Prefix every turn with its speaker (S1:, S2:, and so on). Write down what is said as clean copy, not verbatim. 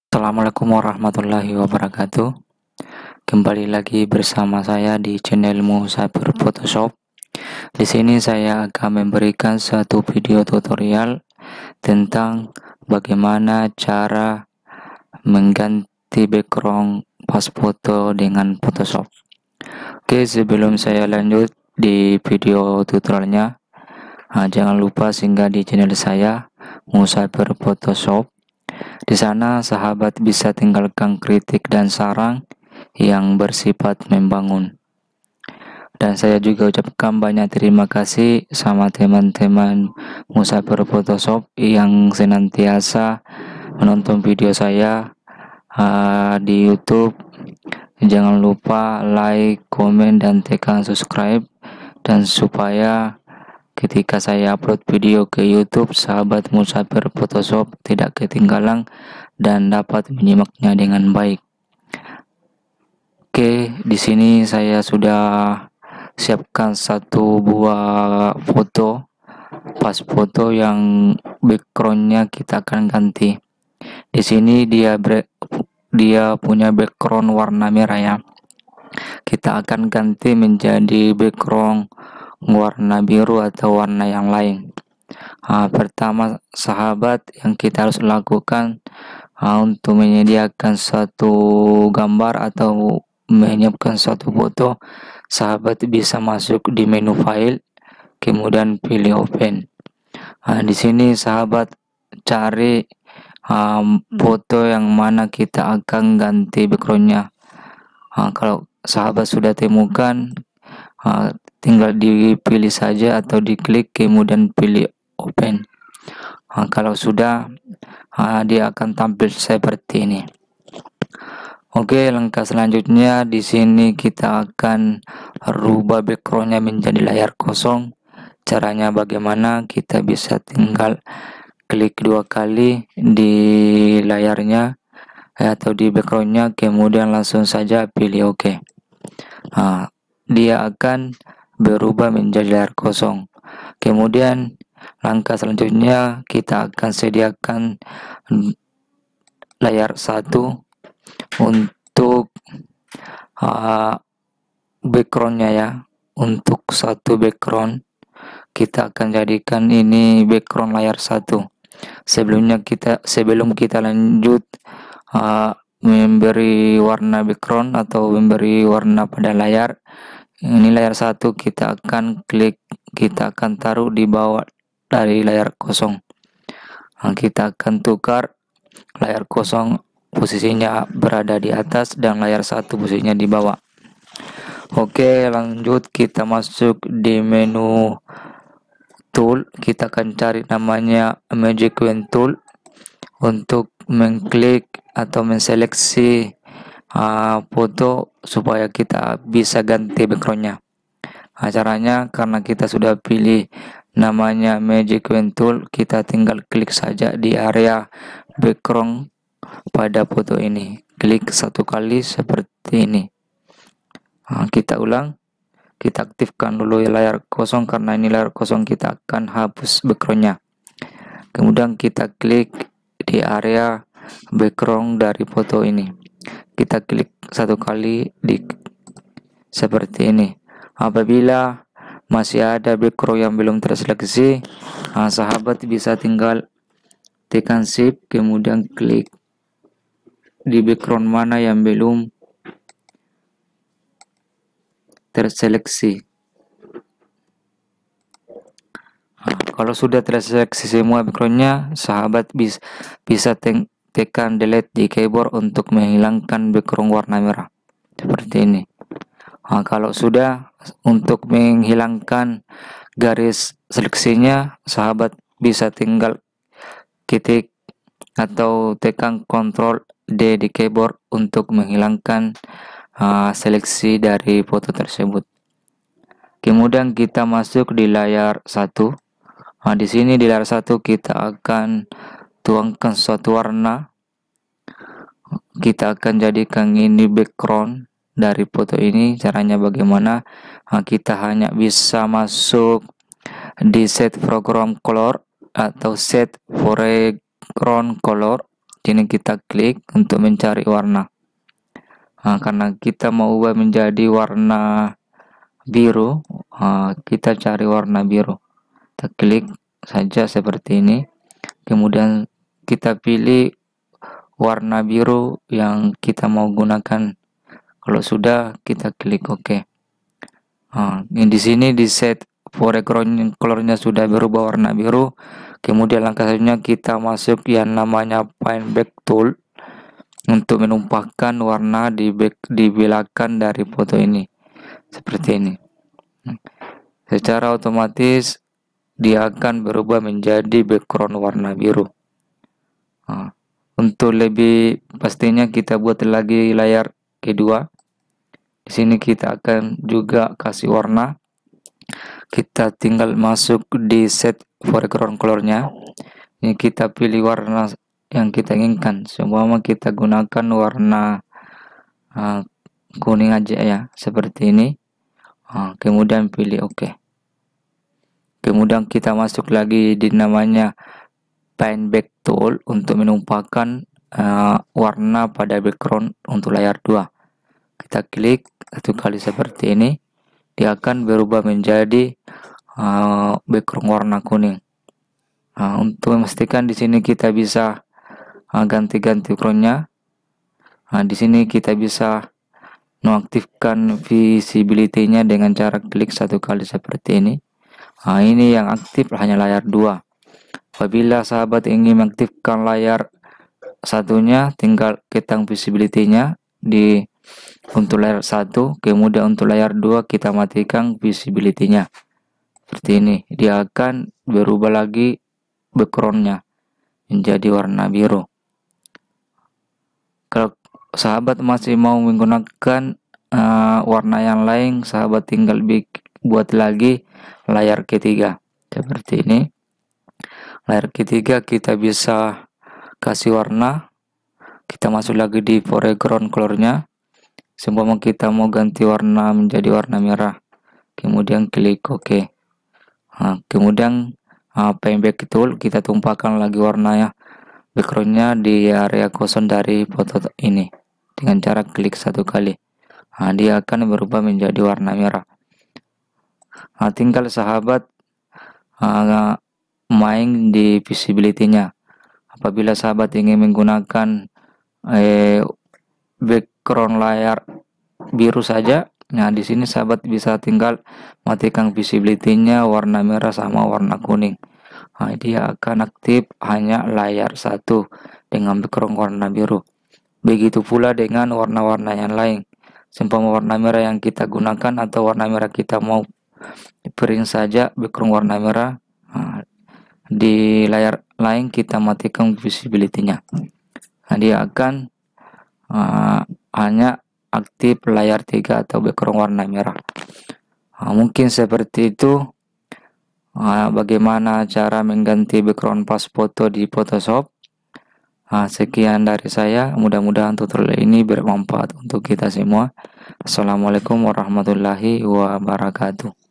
S1: Assalamualaikum warahmatullahi wabarakatuh. Kembali lagi bersama saya di channelmu Cyber Photoshop. Di sini saya akan memberikan satu video tutorial tentang bagaimana cara mengganti background pas foto dengan Photoshop. Oke, sebelum saya lanjut di video tutorialnya, jangan lupa singgah di channel saya, Cyber Photoshop. Di sana sahabat bisa tinggalkan kritik dan saran yang bersifat membangun. Dan saya juga ucapkan banyak terima kasih sama teman-teman Musafir Photoshop yang senantiasa menonton video saya di YouTube. Jangan lupa like, komen, dan tekan subscribe, dan supaya ketika saya upload video ke YouTube, sahabat Musafir Photoshop tidak ketinggalan dan dapat menyimaknya dengan baik. Oke, di sini saya sudah siapkan satu buah foto, pas foto yang backgroundnya kita akan ganti. Di sini dia punya background warna merah ya. Kita akan ganti menjadi background warna biru atau warna yang lain. Pertama sahabat yang kita harus lakukan untuk menyediakan satu gambar atau menyiapkan satu foto, sahabat bisa masuk di menu file, kemudian pilih open. Di sini sahabat cari foto yang mana kita akan ganti backgroundnya. Kalau sahabat sudah temukan, tinggal dipilih saja atau diklik kemudian pilih open. Kalau sudah, dia akan tampil seperti ini. Oke, langkah selanjutnya di sini kita akan rubah backgroundnya menjadi layar kosong. Caranya bagaimana? Kita bisa tinggal klik 2 kali di layarnya atau di backgroundnya, kemudian langsung saja pilih OK. Dia akan berubah menjadi layar kosong. Kemudian langkah selanjutnya kita akan sediakan layar 1 untuk backgroundnya ya. Untuk satu background kita akan jadikan ini background layar 1. Sebelum kita lanjut memberi warna background atau memberi warna pada layar, ini layar 1 kita akan klik, kita akan taruh di bawah dari layar kosong. Kita akan tukar layar kosong posisinya berada di atas dan layar 1 posisinya di bawah. Oke, lanjut kita masuk di menu tool. Kita akan cari namanya Magic Wand Tool untuk mengklik atau menseleksi foto supaya kita bisa ganti backgroundnya. Caranya karena kita sudah pilih namanya Magic Wand Tool, kita tinggal klik saja di area background pada foto ini. Klik 1 kali seperti ini. Kita ulang, kita aktifkan dulu layar kosong karena ini layar kosong, kita akan hapus backgroundnya. Kemudian kita klik di area background dari foto ini. Kita klik 1 kali seperti ini. Apabila masih ada background yang belum terseleksi, sahabat bisa tinggal tekan shift kemudian klik di background mana yang belum terseleksi. Kalau sudah terseleksi semua backgroundnya, sahabat bisa tekan delete di keyboard untuk menghilangkan background warna merah seperti ini. Kalau sudah, untuk menghilangkan garis seleksinya, sahabat bisa tinggal ketik atau tekan Ctrl D di keyboard untuk menghilangkan seleksi dari foto tersebut. Kemudian kita masuk di layar 1. Di sini di layar 1 kita akan tuangkan suatu warna. Kita akan jadikan ini background dari foto ini. Caranya bagaimana? Kita hanya bisa masuk di set program color atau set foreground color. Sini kita klik untuk mencari warna. Karena kita mau ubah menjadi warna biru, kita cari warna biru. Kita klik saja seperti ini. Kemudian kita pilih warna biru yang kita mau gunakan. Kalau sudah, kita klik OK. Ini di sini di set foreground colornya sudah berubah warna biru. Kemudian langkah selanjutnya kita masuk yang namanya Paint Back Tool untuk menumpahkan warna di belakang dari foto ini seperti ini. Secara otomatis dia akan berubah menjadi background warna biru. Untuk lebih pastinya kita buat lagi layar kedua. Di sini kita akan juga kasih warna. Kita tinggal masuk di set foreground colornya. Ini kita pilih warna yang kita inginkan. Seumpama kita gunakan warna kuning aja ya, seperti ini. Kemudian pilih OK. Kemudian kita masuk lagi di namanya Paint Back Tool untuk menumpahkan warna pada background untuk layar 2. Kita klik satu kali seperti ini, dia akan berubah menjadi background warna kuning. Untuk memastikan di sini kita bisa ganti-ganti backgroundnya. Di sini kita bisa mengaktifkan visibility-nya dengan cara klik satu kali seperti ini. Ini yang aktif hanya layar 2. Apabila sahabat ingin mengaktifkan layar satunya, tinggal ketik visibility-nya untuk layar 1, kemudian untuk layar 2 kita matikan visibility-nya. Seperti ini, dia akan berubah lagi background-nya menjadi warna biru. Kalau sahabat masih mau menggunakan warna yang lain, sahabat tinggal buat lagi layar ketiga seperti ini. Layar ketiga kita bisa kasih warna. Kita masuk lagi di foreground colornya. Seumpama kita mau ganti warna menjadi warna merah, kemudian klik OK. Kemudian Paint Back Tool, kita tumpahkan lagi warnanya, backgroundnya di area kosong dari foto ini dengan cara klik satu kali. Dia akan berubah menjadi warna merah. Tinggal sahabat main di visibility-nya. Apabila sahabat ingin menggunakan background layar biru saja, nah di sini sahabat bisa tinggal matikan visibility-nya warna merah sama warna kuning. Dia akan aktif hanya layar 1 dengan background warna biru. Begitu pula dengan warna-warna yang lain. Seumpama warna merah yang kita gunakan atau warna merah kita mau print saja background warna merah, di layar lain kita matikan visibility-nya. Dia akan hanya aktif layar 3 atau background warna merah. Mungkin seperti itu bagaimana cara mengganti background pas foto di Photoshop. Sekian dari saya, mudah-mudahan tutorial ini bermanfaat untuk kita semua. Assalamualaikum warahmatullahi wabarakatuh.